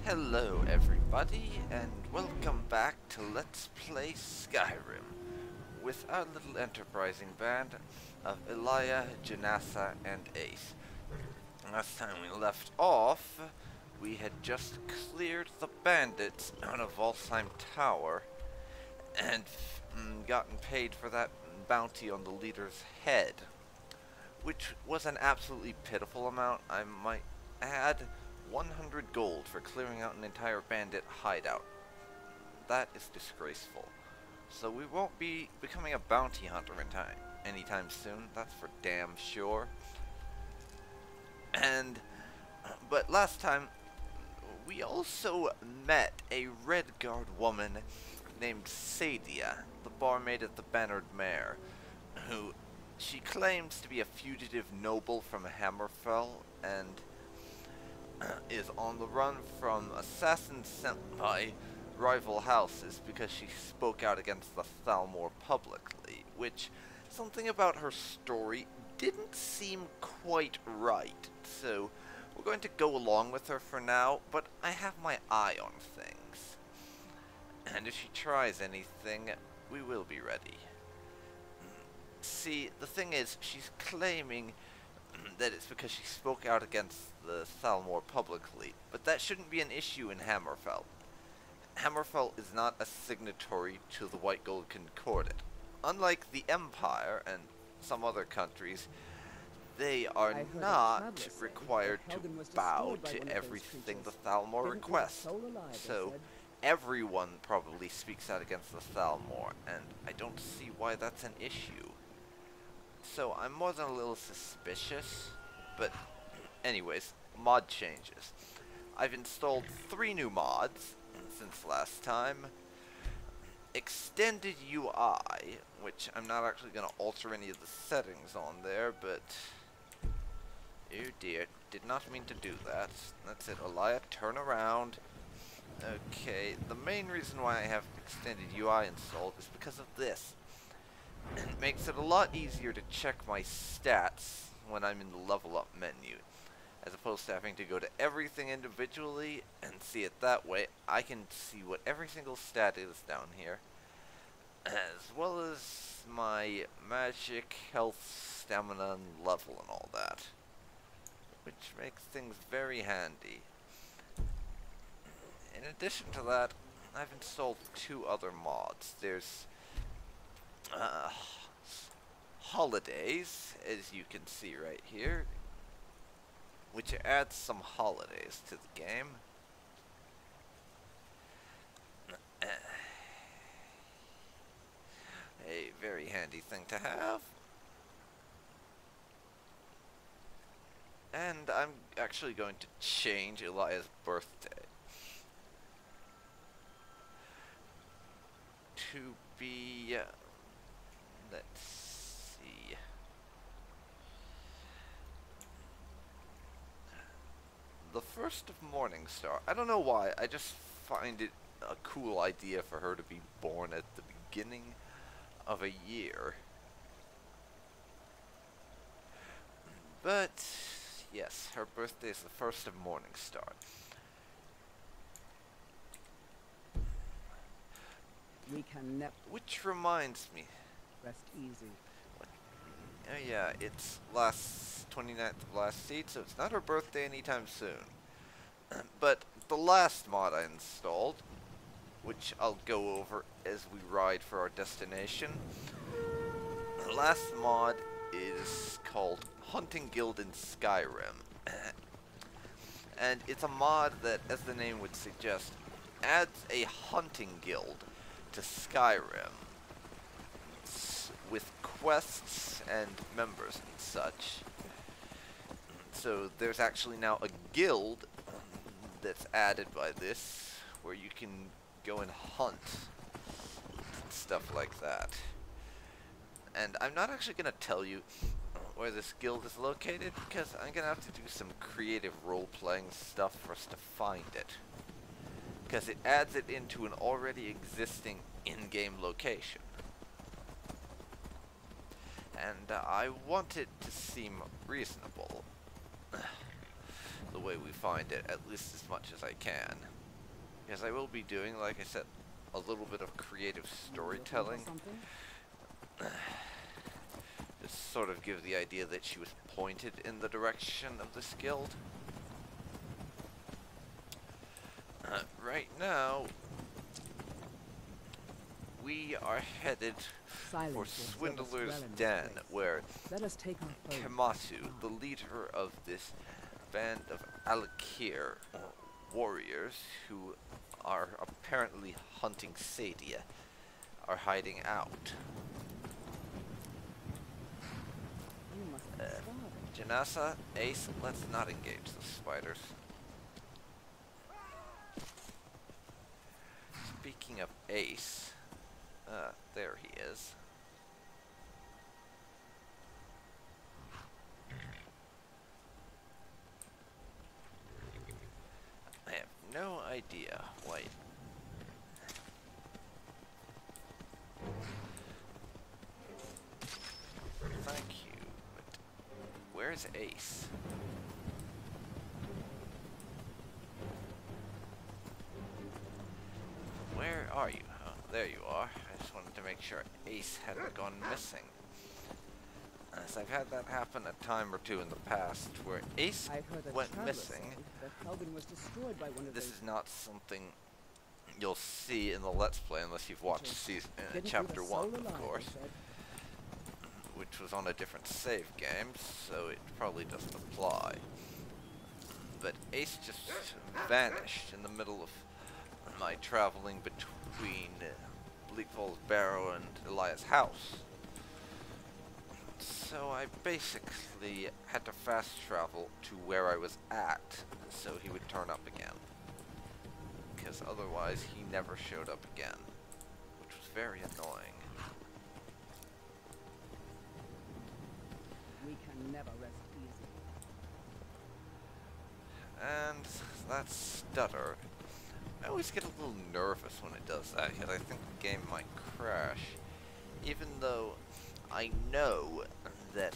Hello everybody, and welcome back to Let's Play Skyrim with our little enterprising band of Elia, Janassa, and Ace. Last time we left off, we had just cleared the bandits out of Volsheim Tower and gotten paid for that bounty on the leader's head, which was an absolutely pitiful amount, I might add. 100 gold for clearing out an entire bandit hideout. That is disgraceful. So we won't be becoming a bounty hunter anytime soon, that's for damn sure. But last time, we also met a Redguard woman named Sadia, the barmaid at the Bannered Mare, who she claims to be a fugitive noble from Hammerfell, and is on the run from assassins sent by rival houses because she spoke out against the Thalmor publicly, which something about her story didn't seem quite right, so we're going to go along with her for now, but I have my eye on things. And if she tries anything, we will be ready. See, the thing is, she's claiming that it's because she spoke out against the Thalmor publicly, but that shouldn't be an issue in Hammerfell. Hammerfell is not a signatory to the White Gold Concordat. Unlike the Empire and some other countries, they are not required to bow to everything the Thalmor requests. So everyone probably speaks out against the Thalmor, and I don't see why that's an issue. So I'm more than a little suspicious, but anyways, mod changes. I've installed 3 new mods since last time. Extended UI, which I'm not actually going to alter any of the settings on there, but oh dear, did not mean to do that. That's it, Elia, turn around. Okay, the main reason why I have extended UI installed is because of this. It makes it a lot easier to check my stats when I'm in the level up menu, as opposed to having to go to everything individually and see it that way. I can see what every single stat is down here, as well as my magic, health, stamina, and level and all that, which makes things very handy. In addition to that, I've installed 2 other mods. There's holidays, as you can see right here, which adds some holidays to the game. A very handy thing to have. And I'm actually going to change Elia's birthday to be let's see, the 1st of Morningstar. I don't know why, I just find it a cool idea for her to be born at the beginning of a year. But yes, her birthday is the 1st of Morningstar. We can never. Which reminds me. Rest easy. Oh yeah, it's 29th of last seed, so it's not her birthday anytime soon. But the last mod I installed, which I'll go over as we ride for our destination. The last mod is called Hunting Guild in Skyrim. And it's a mod that, as the name would suggest, adds a hunting guild to Skyrim, with quests and members and such. So there's actually now a guild that's added by this, where you can go and hunt and stuff like that. And I'm not actually going to tell you where this guild is located, because I'm going to have to do some creative role-playing stuff for us to find it, because it adds it into an already existing in-game location. And I want it to seem reasonable. the way we find it, at least as much as I can. Because I will be doing, like I said, a little bit of creative storytelling. Just sort of give the idea that she was pointed in the direction of this guild. Right now, we are headed for Swindler's Den, where Kamatu, the leader of this band of Alakir warriors who are apparently hunting Sadia, are hiding out. Janasa, Ace, let's not engage the spiders. Speaking of Ace, there he is. I have no idea why. Thank you, but where's Ace? Where are you? Oh, there you are. I just wanted to make sure Ace hadn't gone missing. As I've had that happen a time or two in the past, where Ace went missing. This is not something you'll see in the Let's Play unless you've watched Chapter 1, of course, which was on a different save game, so it probably doesn't apply. But Ace just vanished in the middle of my traveling between Bleak Falls Barrow and Elia's house. So I basically had to fast travel to where I was at so he would turn up again. Because otherwise he never showed up again, which was very annoying. We can never rest easy. And that stutter. I always get a little nervous when it does that, because I think the game might crash. Even though I know that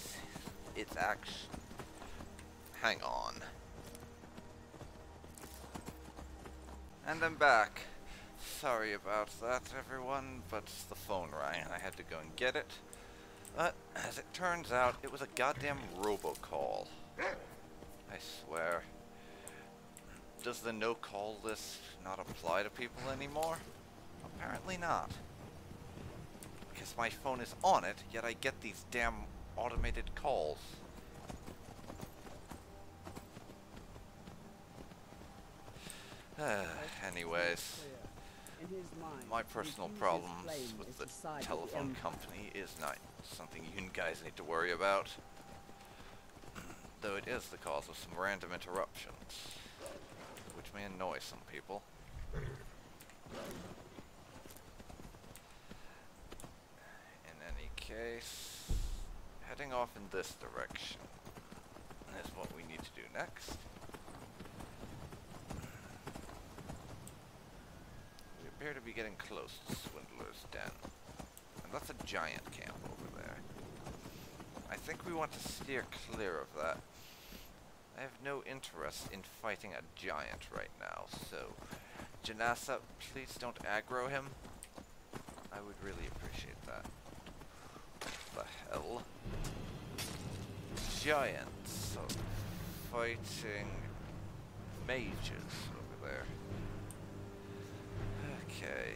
it's actually... Hang on. And I'm back. Sorry about that, everyone, but the phone rang and I had to go and get it. But, as it turns out, it was a goddamn robocall. I swear. Does the no-call list not apply to people anymore? Apparently not. Because my phone is on it, yet I get these damn automated calls. Anyways, my personal problems with the telephone company is not something you guys need to worry about. Though it is the cause of some random interruptions, which may annoy some people. In any case, heading off in this direction is what we need to do next. We appear to be getting close to Swindler's Den. And that's a giant camp over there. I think we want to steer clear of that. I have no interest in fighting a giant right now, so Janasa, please don't aggro him. I would really appreciate that. What the hell? Giants are fighting mages over there. Okay.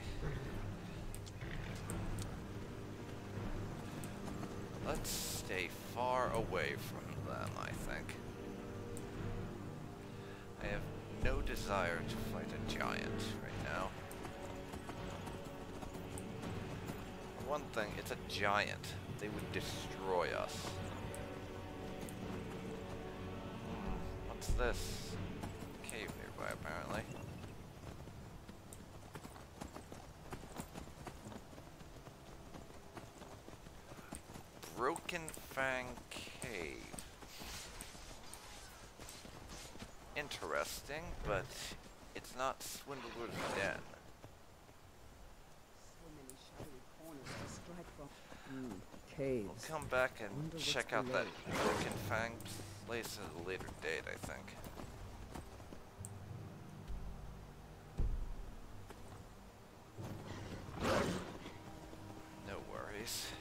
Let's stay far away from them, I think. I have no desire to fight a giant right now. For one thing, it's a giant. They would destroy us. What's this? Cave nearby, apparently. Broken Fang Cave. Interesting, but it's not Swindler's Den. Caves. We'll come back and check out that Broken Fang place at a later date, I think. enemies.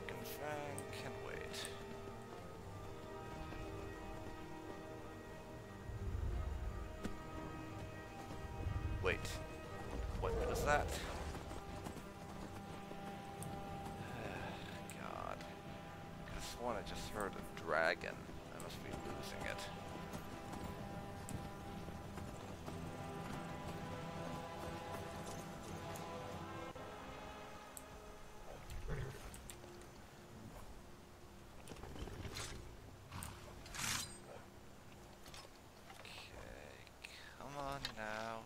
Broken Fang can wait. Wait, what was that? God. Could have sworn I just heard a dragon. I must be losing it. Okay, come on now.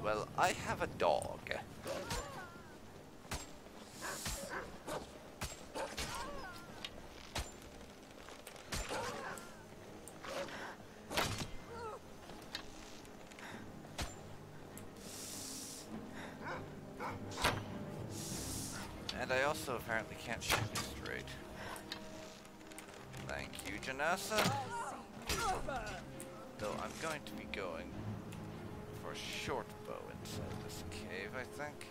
Well, I have a dog. And I also apparently can't shoot straight. Thank you, Janessa. Though I'm going to be going for a short bow inside this cave, I think.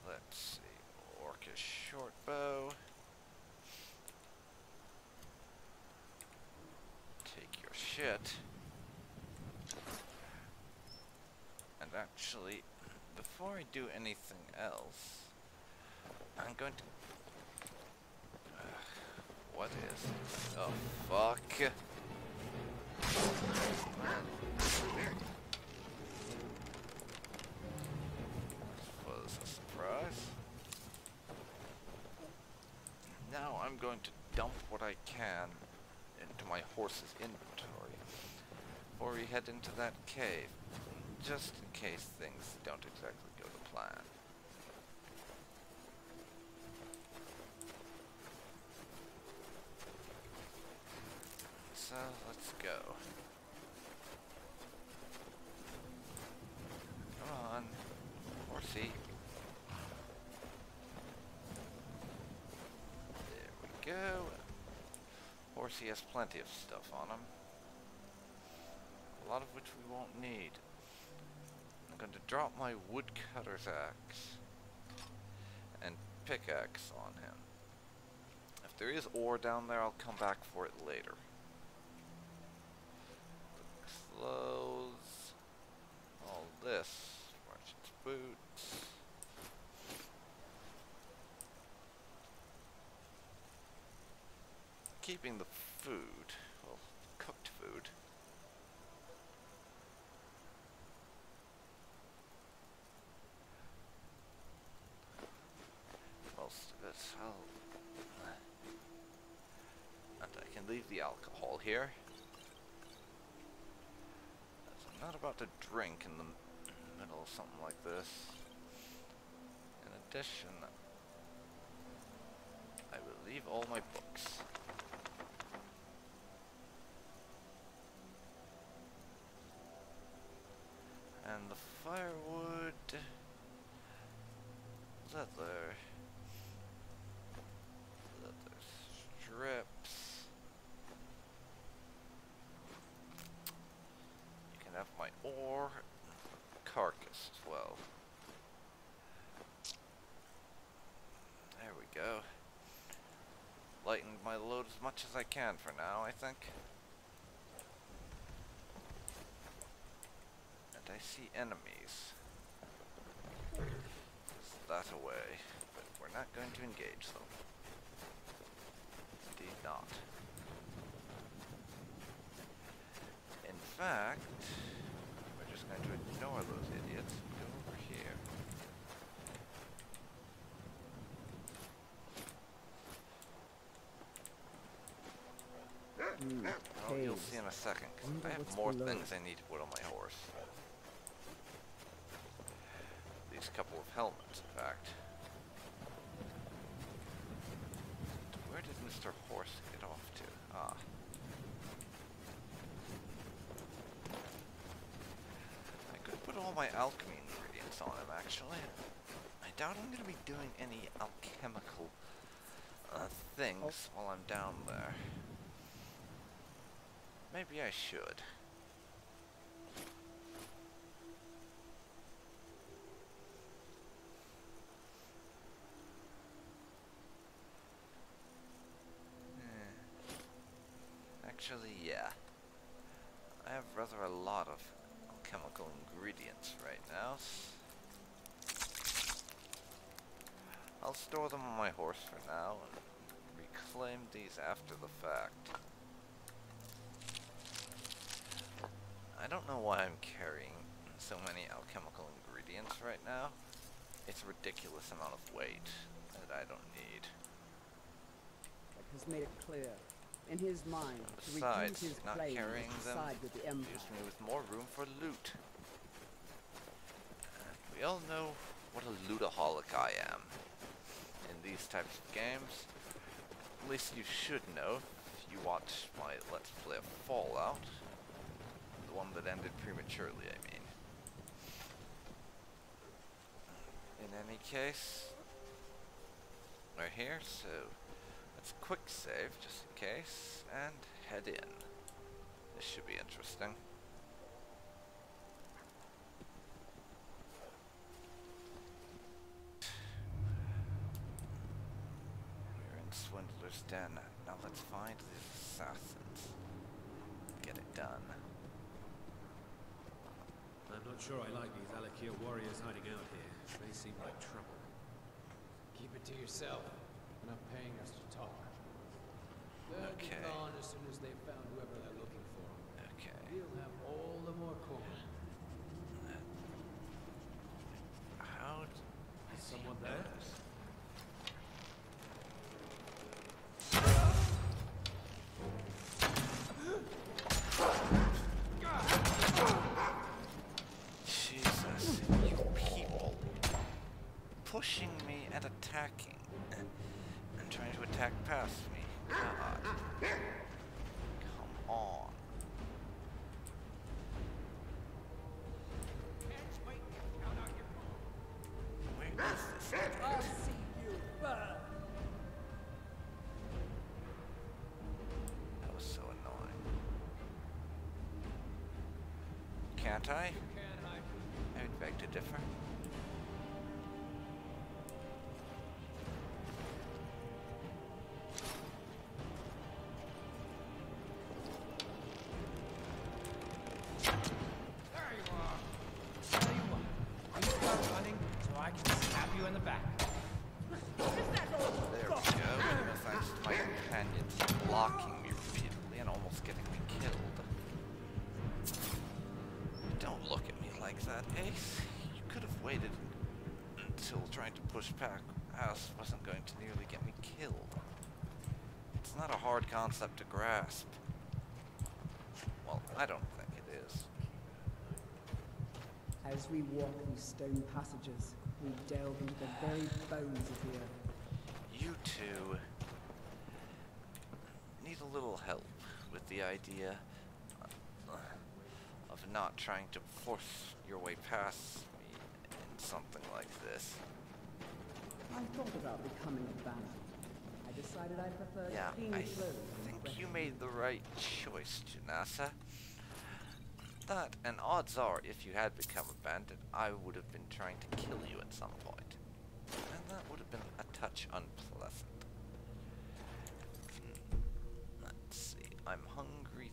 Let's see. Orcish short bow. Take your shit. And actually, before I do anything else, I'm going to... what is it? Oh, fuck. This was a surprise. Now I'm going to dump what I can into my horse's inventory before we head into that cave, just in case things don't exactly go to plan. So, let's go. Come on, horsey. There we go. Horsey has plenty of stuff on him. A lot of which we won't need. I'm going to drop my woodcutter's axe and pickaxe on him. If there is ore down there, I'll come back for it later. Clothes, all this, merchant's boots. Keeping the food, well, cooked food. Most of it, and I can leave the alcohol here. I'm not about to drink in the middle of something like this. In addition, I will leave all my books. And the firewood, leather strips. You can have my ore carcass as well. There we go. Lighten my load as much as I can for now, I think. And I see enemies. Is that away? But we're not going to engage them. Indeed not. In fact, we're just going to ignore those idiots and go over here. Oh, you'll see in a second, because I have more things I need to put on my horse. These couple of helmets, in fact. Where did Mr. Horse get off to? Ah. my alchemy ingredients on him, actually. I doubt I'm going to be doing any alchemical things while I'm down there. Maybe I should. Actually, yeah. I have rather a lot of chemical ingredients right now. I'll store them on my horse for now and reclaim these after the fact. I don't know why I'm carrying so many alchemical ingredients right now. It's a ridiculous amount of weight that I don't need. Has made it clear, in his mind, to Besides, reduce his not claims carrying to them side with the Empire. leaves me with more room for loot. We all know what a lootaholic I am in these types of games. At least you should know if you watch my Let's Play of Fallout. The one that ended prematurely, I mean. In any case, we're here, so let's quick save just in case and head in. This should be interesting. We're in Swindler's Den. Now let's find these assassins. Get it done. I'm not sure I like these Alakir warriors hiding out here. They seem like trouble. Keep it to yourself. They're not paying us to talk. They'll be Okay. gone as soon as they've found whoever they're looking for. Okay. We'll have all the more coin. How Is someone there? Jesus, you people. Pushing me and attacking. And trying to attack past me. God. Come on. Where is this guy? I'll see you burn. That was so annoying. Can't I? I would beg to differ. There you are. Tell you what, you start running so I can stab you in the back. There we go. No thanks to my companions blocking me repeatedly and almost getting me killed. Don't look at me like that, Ace. You could have waited until trying to push past wasn't going to nearly get me killed. It's not a hard concept to grasp. Well, I don't think it is. As we walk these stone passages, we delve into the very bones of the earth. You two need a little help with the idea of not trying to force your way past me in something like this. I thought about becoming a bandit. I decided I preferred Yeah, clean I clothes and think fresh you air. made the right choice, Janasa. That, and odds are, if you had become a bandit, I would have been trying to kill you at some point. And that would have been a touch unpleasant. Let's see. I'm hungry,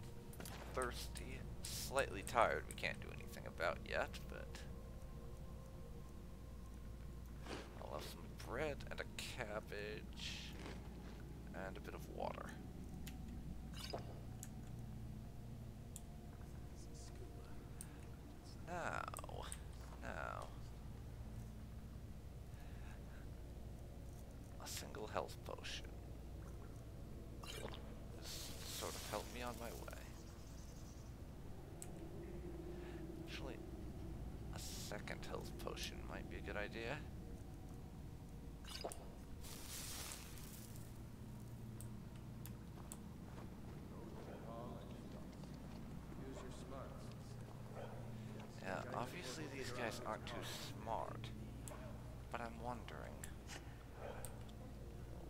thirsty, slightly tired. We can't do anything about yet, but I'll have some bread and a cabbage and a bit of water. Now, a single health potion. This sort of helped me on my way. Actually, a second health potion might be a good idea. Yeah, Obviously these guys aren't too smart, but I'm wondering,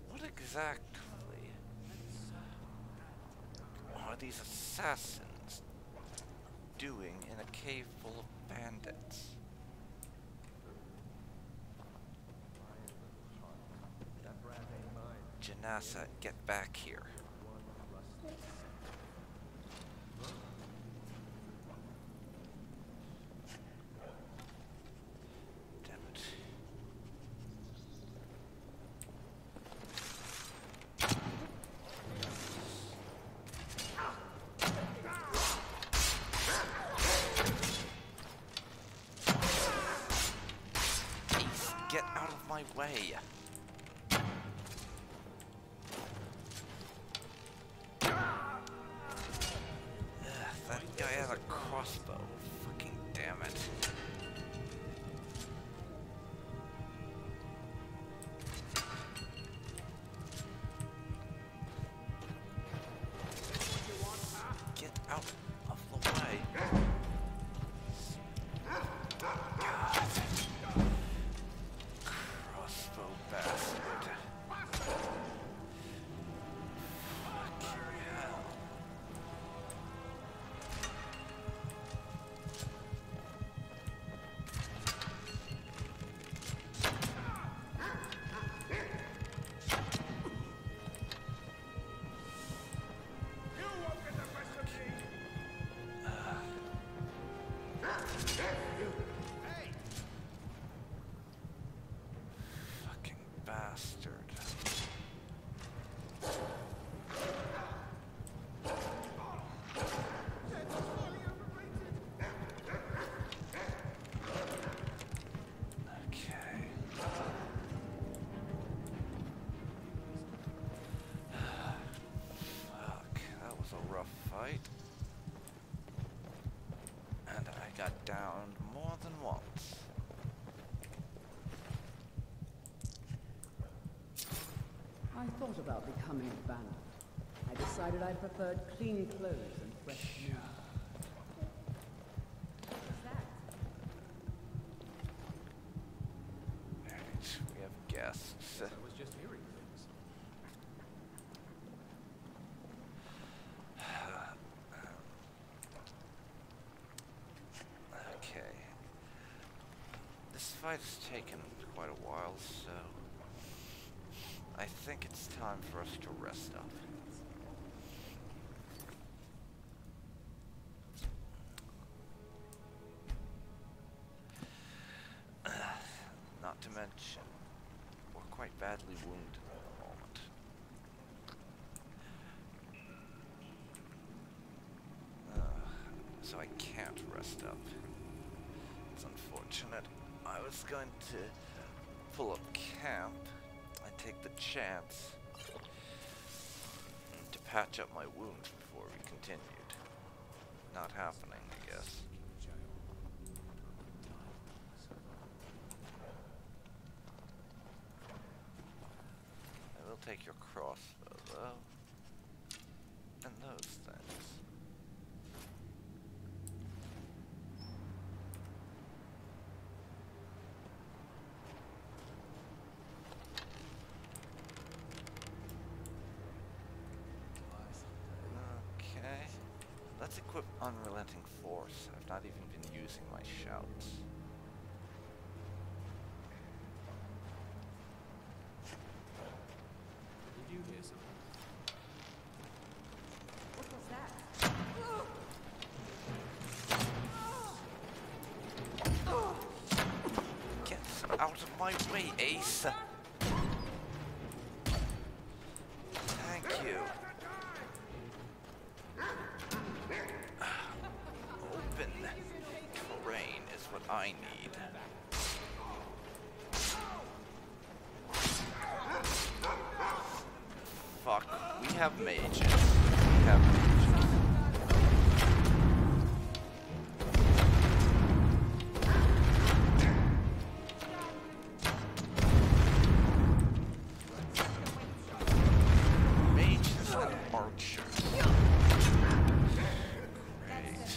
what exactly are these assassins doing in a cave full of bandits? Janassa, get back here. Damn it. Ace, get out of my way. That guy has a crossbow. Fucking damn it. Get out of the way. God. Crossbow bastard. Fucking hell. Fucking bastard. Okay. Fuck, that was a rough fight. And I got downed more than once. I thought about becoming a bandit. I decided I preferred clean clothes and fresh meat. What's that? Alright, we have guests. I was just hearing things. Okay. This fight has taken quite a while, so I think it's time for us to rest up. Not to mention, we're quite badly wounded at the moment. So I can't rest up. It's unfortunate. I was going to pull up camp and take the chance to patch up my wounds before we continued. Not happening, I guess. I will take your crossbow, though. And those things. Okay. Let's equip Unrelenting Force. I've not even been using my shouts. Did you hear something? What was that? Get out of my way, Ace! Thank you. Open terrain is what I need. Fuck, we have mages. We have mages. Mages and archers. Great.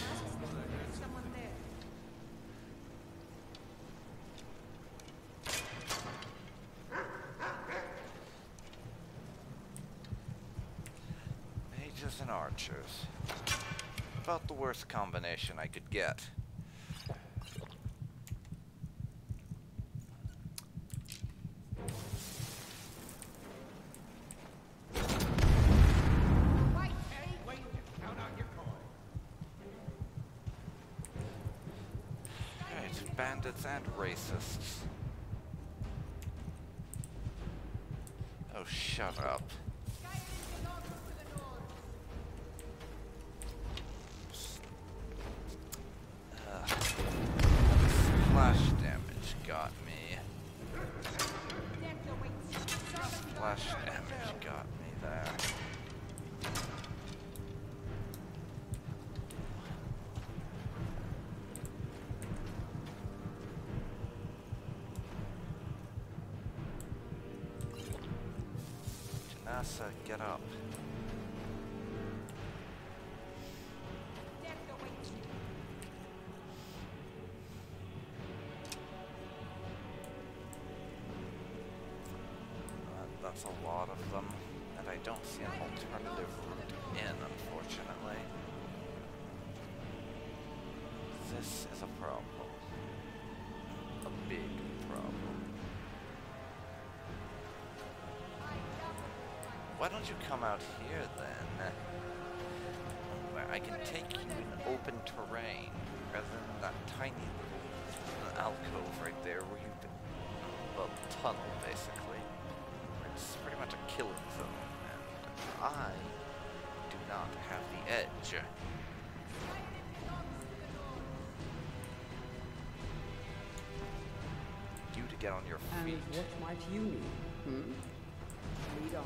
Hunters and archers. About the worst combination I could get. Right, bandits and racists. Oh, shut up. Splash damage got me. Splash damage got me there. Janasa, get up. That's a lot of them, and I don't see an alternative route in, unfortunately. This is a problem. A big problem. Why don't you come out here, then? Where I can take you in open terrain, rather than that tiny little alcove right there where you've been... well, tunnel, basically. It's pretty much a killing zone, and I do not have the edge. You to get on your feet. And what might you need? Lead on.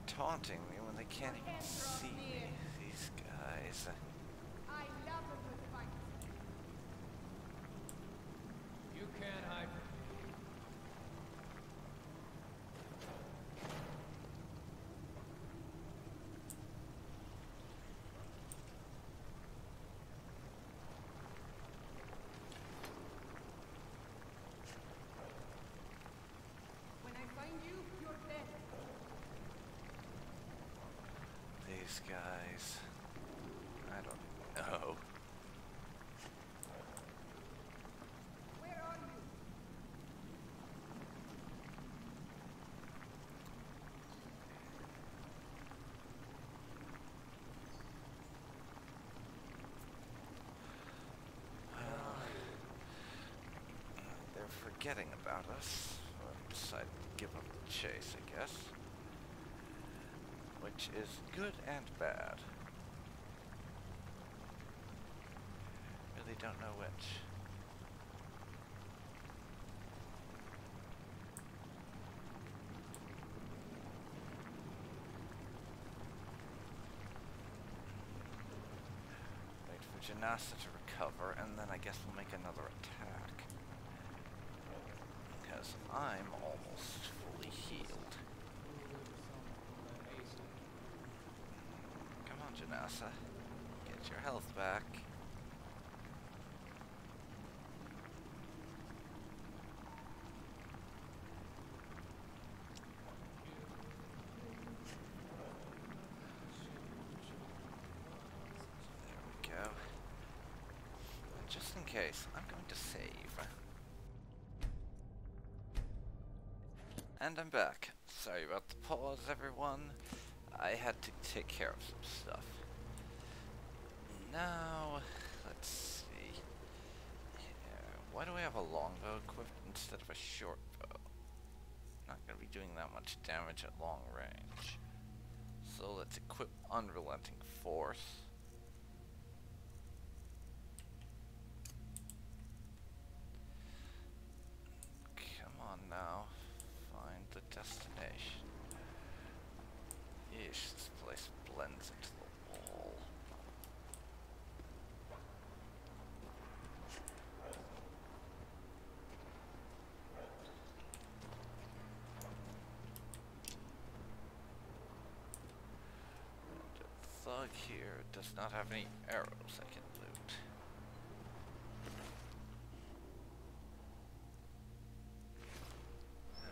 Taunting me when they can't even see me, these guys. You can't hide from me. When I find you, you're dead. These guys. I don't know. Where are you? Well, they're forgetting about us. So I decided to give up the chase, I guess. Which is good and bad. Really don't know which. Wait for Janasa to recover, and then I guess we'll make another attack. Because I'm almost fully healed. Janasa, get your health back. There we go. And just in case, I'm going to save. And I'm back. Sorry about the pause, everyone. I had to take care of some stuff. Now, let's see. Here. Why do I have a longbow equipped instead of a short bow? Not going to be doing that much damage at long range. So let's equip Unrelenting Force. Come on now. Find the destination. Yeesh, this place blends into the wall. look here. It does not have any arrows I can loot.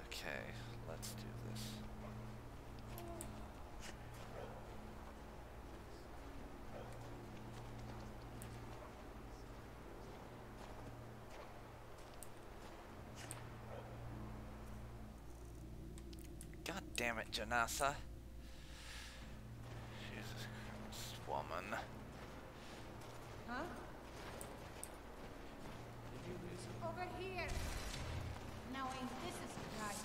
Okay, let's do this. God damn it, Janasa. Jesus Christ, woman. Huh? Over here. Now ain't this a surprise?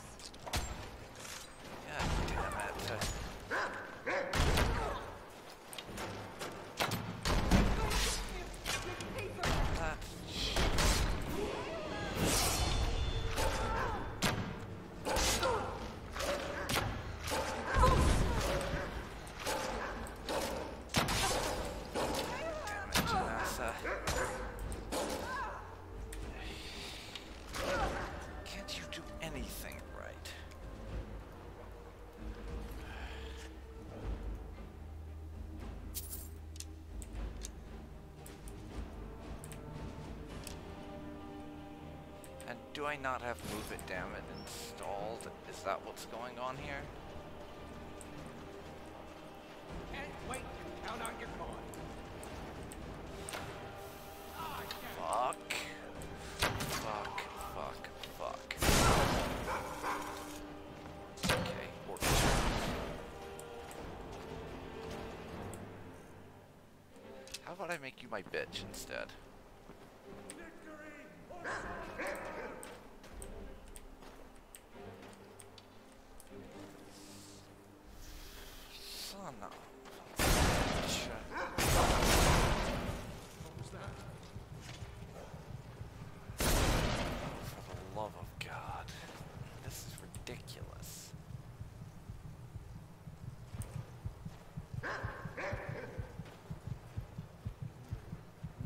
God damn it. Pay for that. That's... Can't you do anything right? And do I not have Move It Damn It installed? Is that what's going on here? Can't wait to count on your coin. Fuck. Fuck. Fuck. Fuck. Okay, order. How about I make you my bitch instead? Son of a bitch. What was that? For the love of God. This is ridiculous.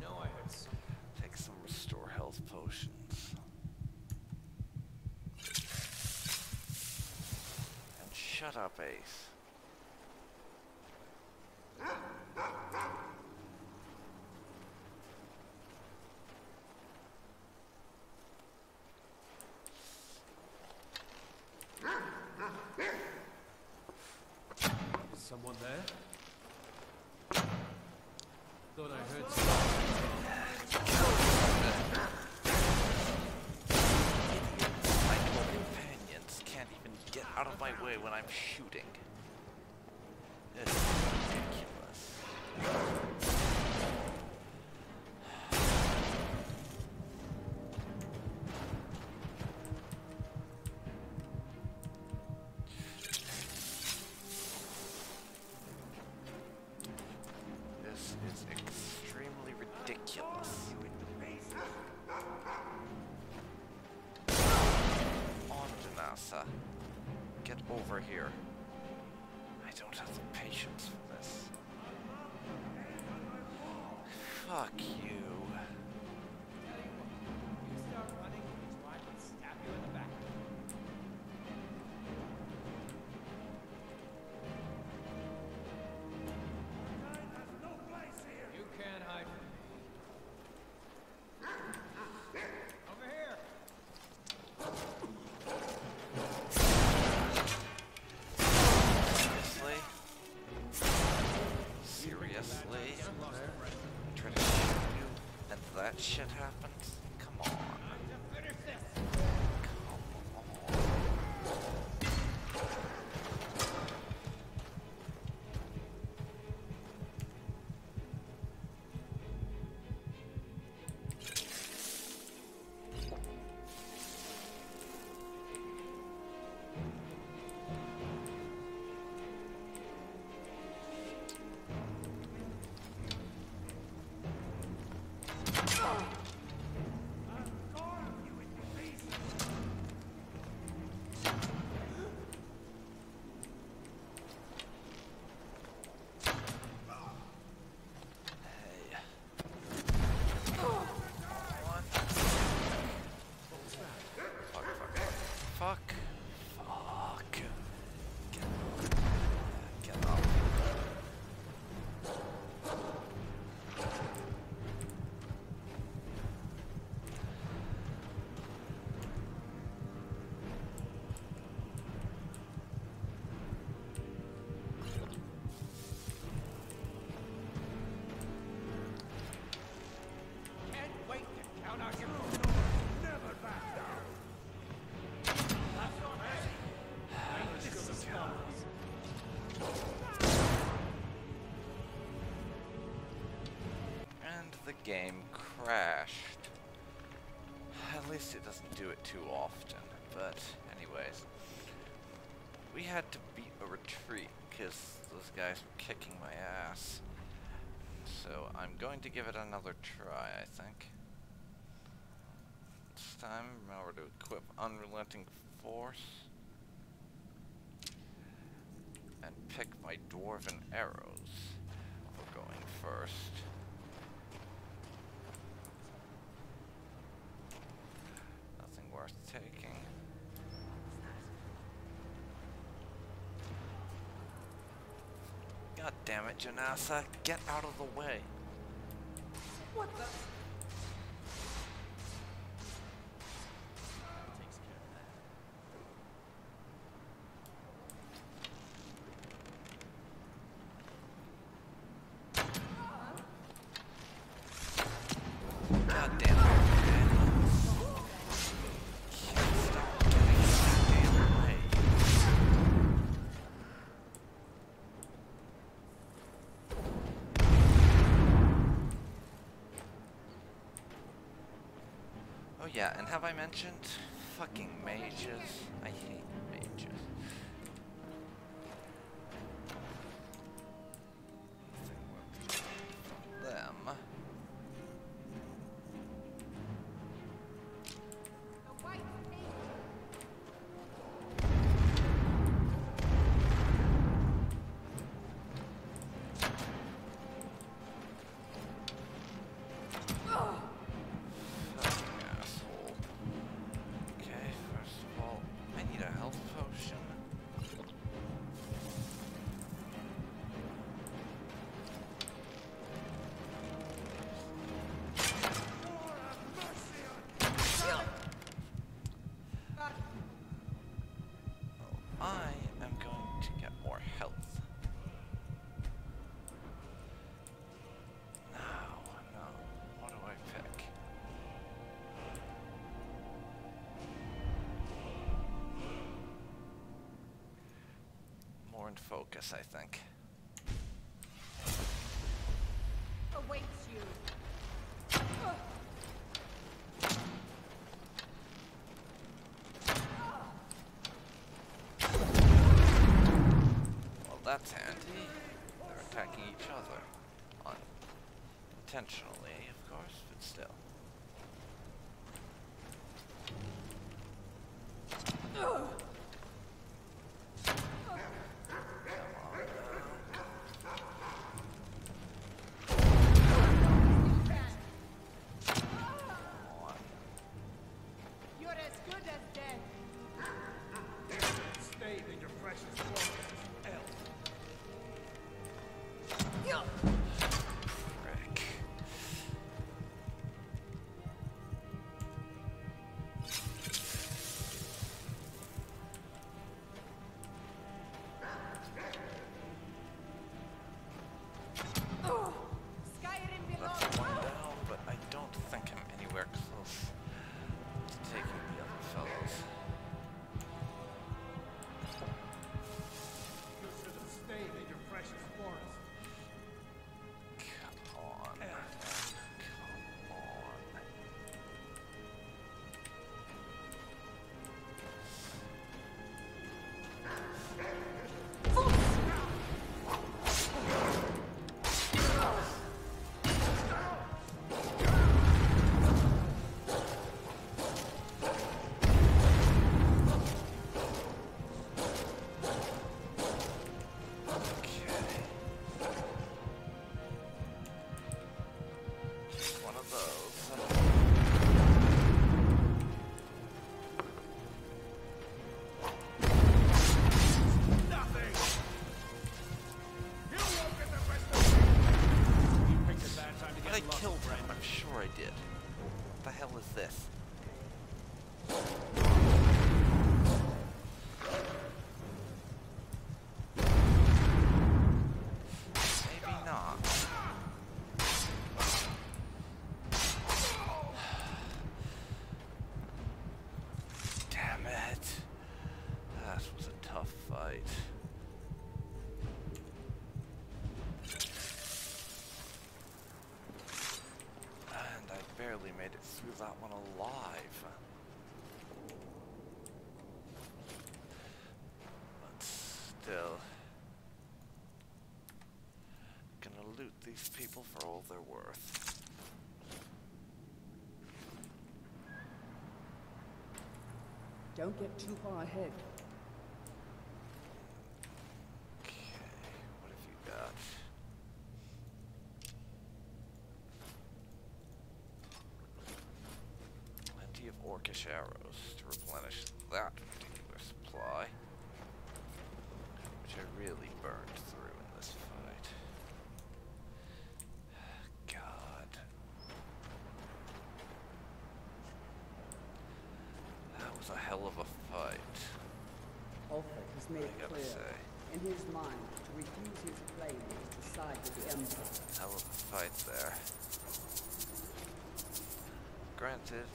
No, I heard something. Take some restore health potions. And shut up, Ace. Is someone there? Thought I heard something. My companions can't even get out of my way when I'm shooting. This is ridiculous. This is extremely ridiculous. On, Janasa. Get over here. I don't have the patience for this. Fuck you. You start running, his wife will stab you in the back. You can't hide from me. Over here. Seriously? Seriously? I try to shoot you, and that shit happens? Come on. Finish this. Come on. game crashed. At least it doesn't do it too often. But anyways, we had to beat a retreat because those guys were kicking my ass. So I'm going to give it another try, I think. This time, remember to equip Unrelenting Force. And pick my Dwarven Arrows. We're going first. Nothing worth taking. God damn it, Janasa, get out of the way. What the? God damn it, man. Can't stop getting in that damn way. Oh yeah, and have I mentioned fucking mages? I hate mages. Nothing worth from them. The white angel. Fucking asshole. Okay, first of all, I need a health potion. I am going to get more health. Now, what do I pick? More in focus, I think. Awaits you. Well, that's handy. They're attacking each other. Unintentionally, of course, but still. You're as good as dead. Stay in your precious fortress, elf. Frick. Skyrim That's belongs. one down, but I don't think I'm anywhere close to taking the other fellows. You should have stayed in your precious forest. that one alive. But still, gonna loot these people for all they're worth. Don't get too far ahead. Okay, what have you got? Plenty of orcish arrows to replenish that particular supply, which I really burned through in this fight. God. That was a hell of a fight, Ulfric has made I it gotta clear, say. in his mind, to refuse his claim is to side with the Empire. Hell of a fight there. Granted,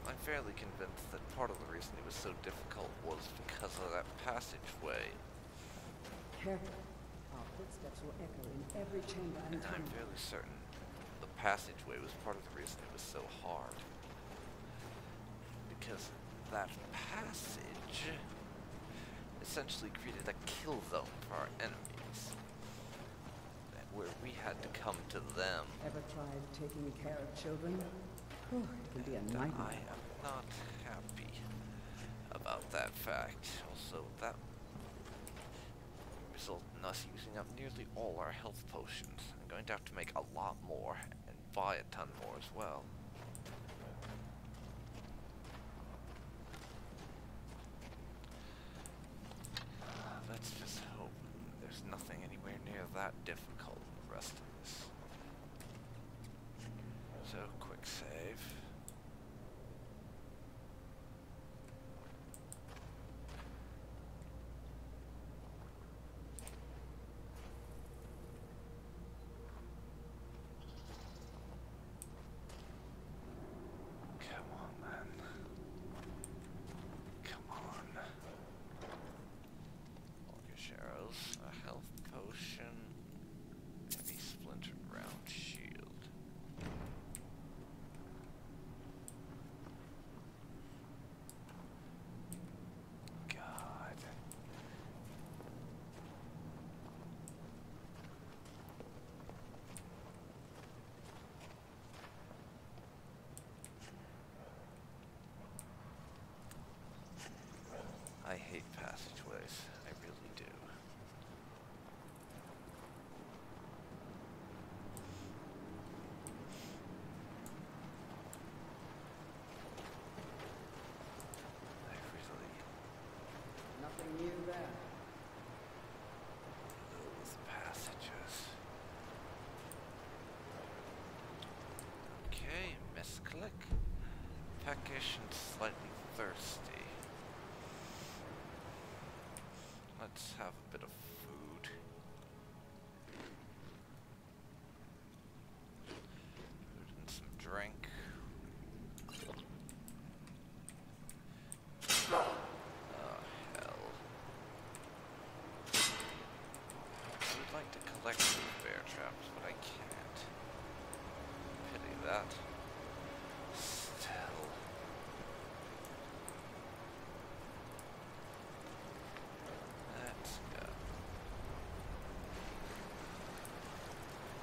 I'm fairly convinced that part of the reason it was so difficult was because of that passageway. Careful. Our footsteps will echo in every chamber and And I'm tunnel. fairly certain the passageway was part of the reason it was so hard. Because that passage essentially created a kill zone for our enemies, where we had to come to them. Ever tried taking care of children? Oh, it can be a And I nightmare. am not happy about that fact. Also, that resulted in us using up nearly all our health potions. I'm going to have to make a lot more and buy a ton more as well. Let's just hope there's nothing anywhere near that difficult in the rest of this. So, quick save. Come on, man. Come on. Orcish arrows, a health potion, heavy splintered round shield. God. I hate passageways. I really do. I really Nothing new there. those passages. Okay, misclick. Peckish and slightly thirsty. Let's have a bit of food. Food and some drink. Oh, hell. I would like to collect these bear traps, but I can't. Pity that. Still. Let's go.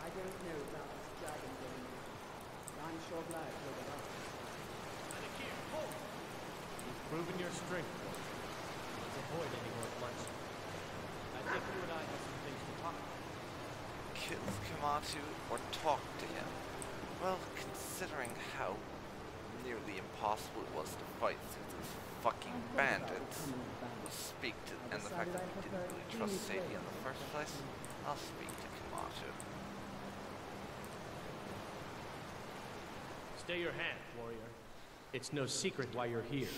I don't know about this dragon game, but I'm sure glad you're with us. You've proven your strength, Gopher. Let's avoid any more bloodshed. I think you and I have some things to talk about. Kill Kamatu or talk to him? Well, considering how nearly impossible it was to fight through those fucking bandits, we'll speak to, and the fact that we didn't really trust Sadie in the first place, I'll speak to Kamatu. Stay your hand, warrior. It's no secret why you're here.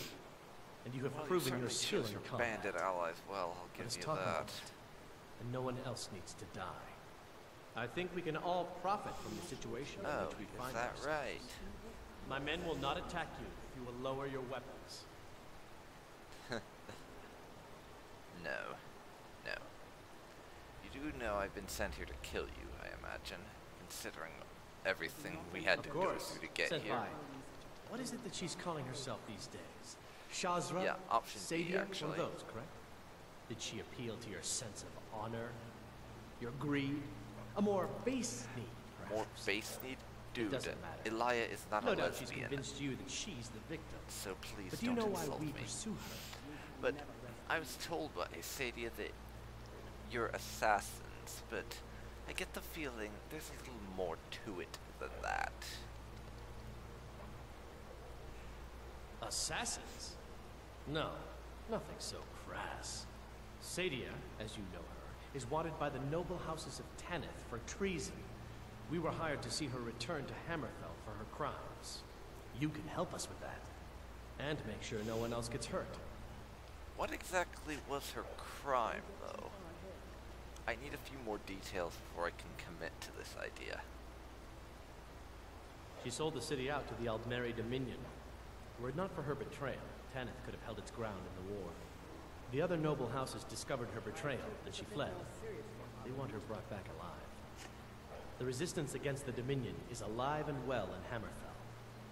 And you have Well, proven your certainly skill chose in your combat. bandit allies well, I'll give Let's you talk about that. it. And no one else needs to die. I think we can all profit from the situation in Oh, which we is find that ourselves. right? My men will not attack you if you will lower your weapons. No. No. You do know I've been sent here to kill you, I imagine, considering everything we had to Of go course. through to get Sent here. by. What is it that she's calling herself these days? Shazra? Yeah, option B, Sadia? One actually. of those, correct? Did she appeal to your sense of honor? Your greed? A more base need, perhaps? More base need? Dude, doesn't matter. Elia is not No a doubt she's lesbian, convinced you that she's the victim. so please But do you don't know why insult we me. pursue her? But I was told by Sadia that you're assassins, but I get the feeling there's a little more to it than that. Assassins? No, nothing so crass. Sadia, as you know her, is wanted by the noble houses of Tanith for treason. We were hired to see her return to Hammerfell for her crimes. You can help us with that. And make sure no one else gets hurt. What exactly was her crime, though? I need a few more details before I can commit to this idea. She sold the city out to the Aldmeri Dominion. Were it not for her betrayal, Tanith could have held its ground in the war. The other noble houses discovered her betrayal, and she fled. They want her brought back alive. The resistance against the Dominion is alive and well in Hammerfell,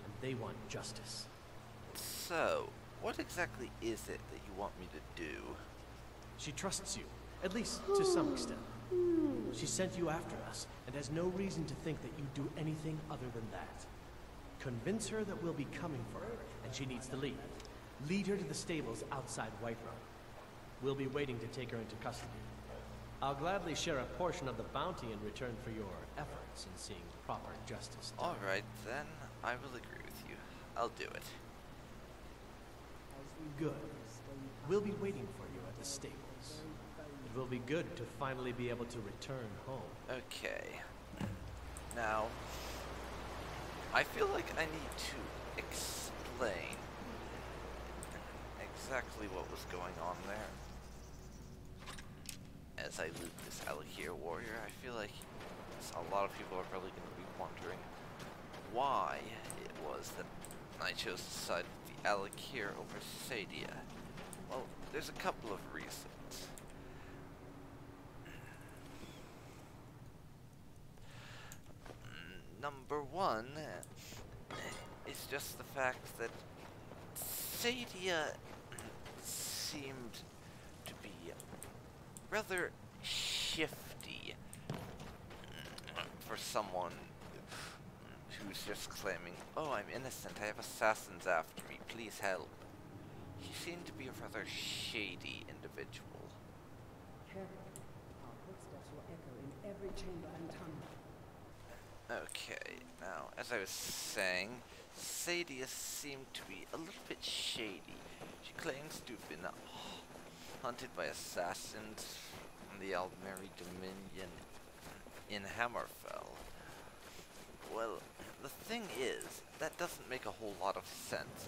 and they want justice. So, what exactly is it that you want me to do? She trusts you, at least to some extent. She sent you after us, and has no reason to think that you'd do anything other than that. Convince her that we'll be coming for her, and she needs to leave. Lead her to the stables outside Whiterun. We'll be waiting to take her into custody. I'll gladly share a portion of the bounty in return for your efforts in seeing proper justice done. Alright then, I will agree with you. I'll do it. Good. We'll be waiting for you at the stables. It will be good to finally be able to return home. Okay. Now, I feel like I need to explain exactly what was going on there. As I loot this Alakir warrior, I feel like a lot of people are probably going to be wondering why it was that I chose to side with the Alakir over Sadia. Well, there's a couple of reasons. Number one is just the fact that Sadia seemed to be rather shifty for someone who's just claiming, "Oh, I'm innocent, I have assassins after me, please help." He seemed to be a rather shady individual. Careful. Our footsteps will echo in every chamber and tunnel. Okay, now, as I was saying, Sadia seemed to be a little bit shady. She claims to have been hunted by assassins from the Aldmeri Dominion in Hammerfell. Well, the thing is, that doesn't make a whole lot of sense.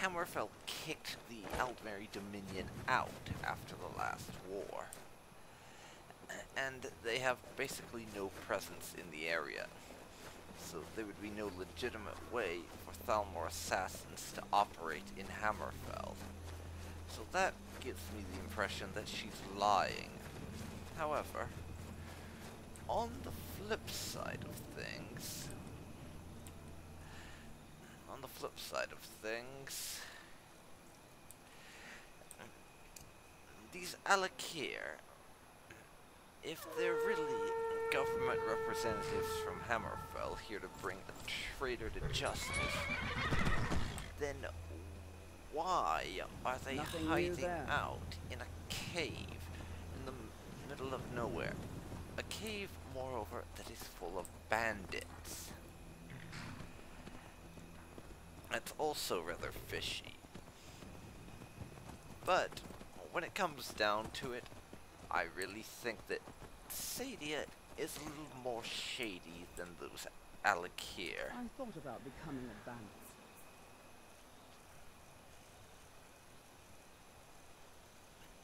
Hammerfell kicked the Aldmeri Dominion out after the last war, and they have basically no presence in the area, so there would be no legitimate way for Thalmor assassins to operate in Hammerfell. So that gives me the impression that she's lying. However, on the flip side of things, these Alakir, if they're really government representatives from Hammerfell here to bring a traitor to justice, then why are they Nothing new hiding there. out in a cave in the middle of nowhere? A cave, moreover, that is full of bandits. That's also rather fishy. But when it comes down to it, I really think that Sadia is a little more shady than those Alakir. I thought about becoming a bandit.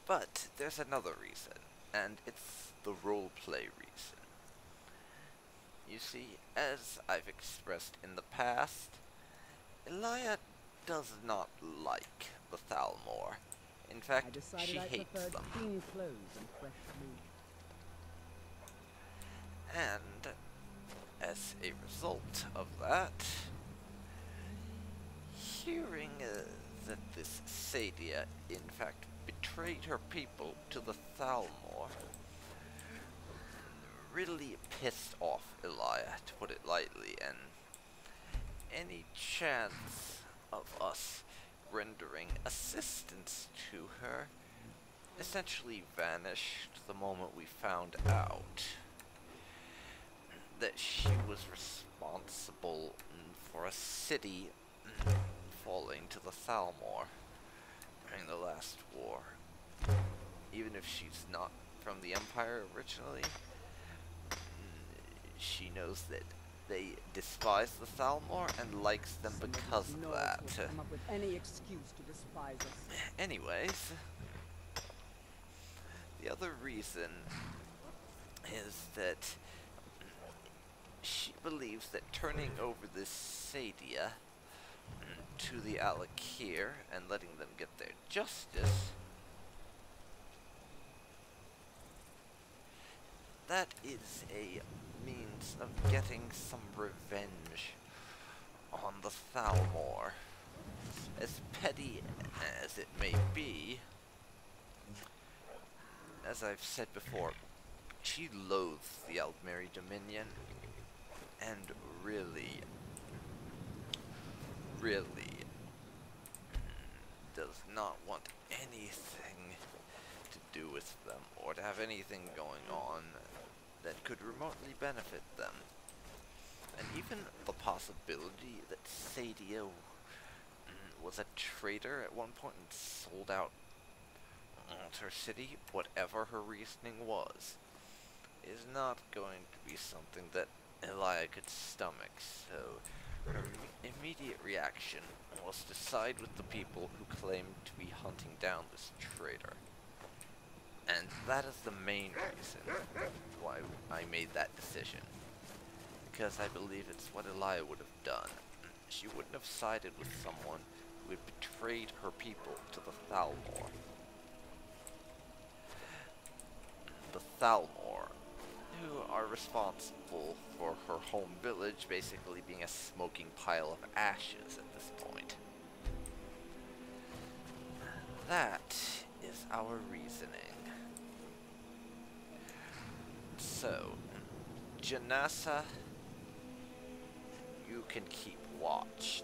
But there's another reason, and it's the roleplay reason. You see, as I've expressed in the past, Elia does not like the Thalmor. In I fact, decided she I hates preferred them. clean clothes and fresh food. And as a result of that, hearing that this Sadia, in fact, betrayed her people to the Thalmor, really pissed off Elia, to put it lightly, and any chance of us rendering assistance to her essentially vanished the moment we found out that she was responsible for a city falling to the Thalmor during the last war. Even if she's not from the Empire originally, she knows that they despise the Thalmor and likes them because of that. Come up with any excuse to despise us. Anyways, the other reason is that she believes that turning over this Sadia to the Alakir and letting them get their justice, that is a means of getting some revenge on the Thalmor. As petty as it may be, as I've said before, she loathes the Aldmeri Dominion and really does not want anything to do with them or to have anything going on that could remotely benefit them. And even the possibility that Sadia was a traitor at one point and sold out her city, whatever her reasoning was, is not going to be something that Elia could stomach, so her immediate reaction was to side with the people who claimed to be hunting down this traitor. And that is the main reason why I made that decision. Because I believe it's what Elia would have done. She wouldn't have sided with someone who had betrayed her people to the Thalmor. The Thalmor, who are responsible for her home village basically being a smoking pile of ashes at this point. That is our reasoning. So, Janassa, you can keep watch.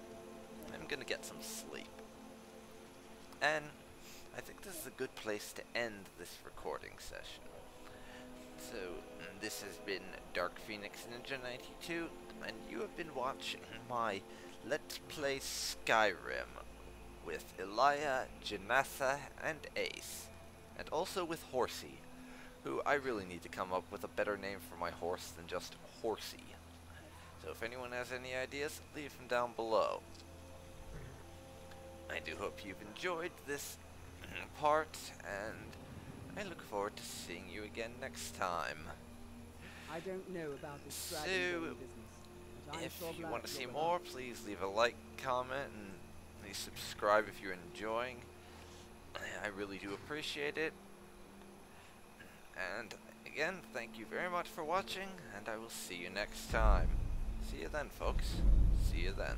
I'm gonna get some sleep. And I think this is a good place to end this recording session. So, this has been Dark Phoenix Ninja 92, and you have been watching my Let's Play Skyrim with Elia, Janassa, and Ace, and also with Horsey, who I really need to come up with a better name for my horse than just Horsey. So if anyone has any ideas, leave them down below. I do hope you've enjoyed this part, and I look forward to seeing you again next time. I don't know about this So, dragon business, but I'm if sure you glad want to see you're more, alive. please leave a like, comment, and please subscribe if you're enjoying. I really do appreciate it. And again, thank you very much for watching, and I will see you next time. See you then, folks. See you then.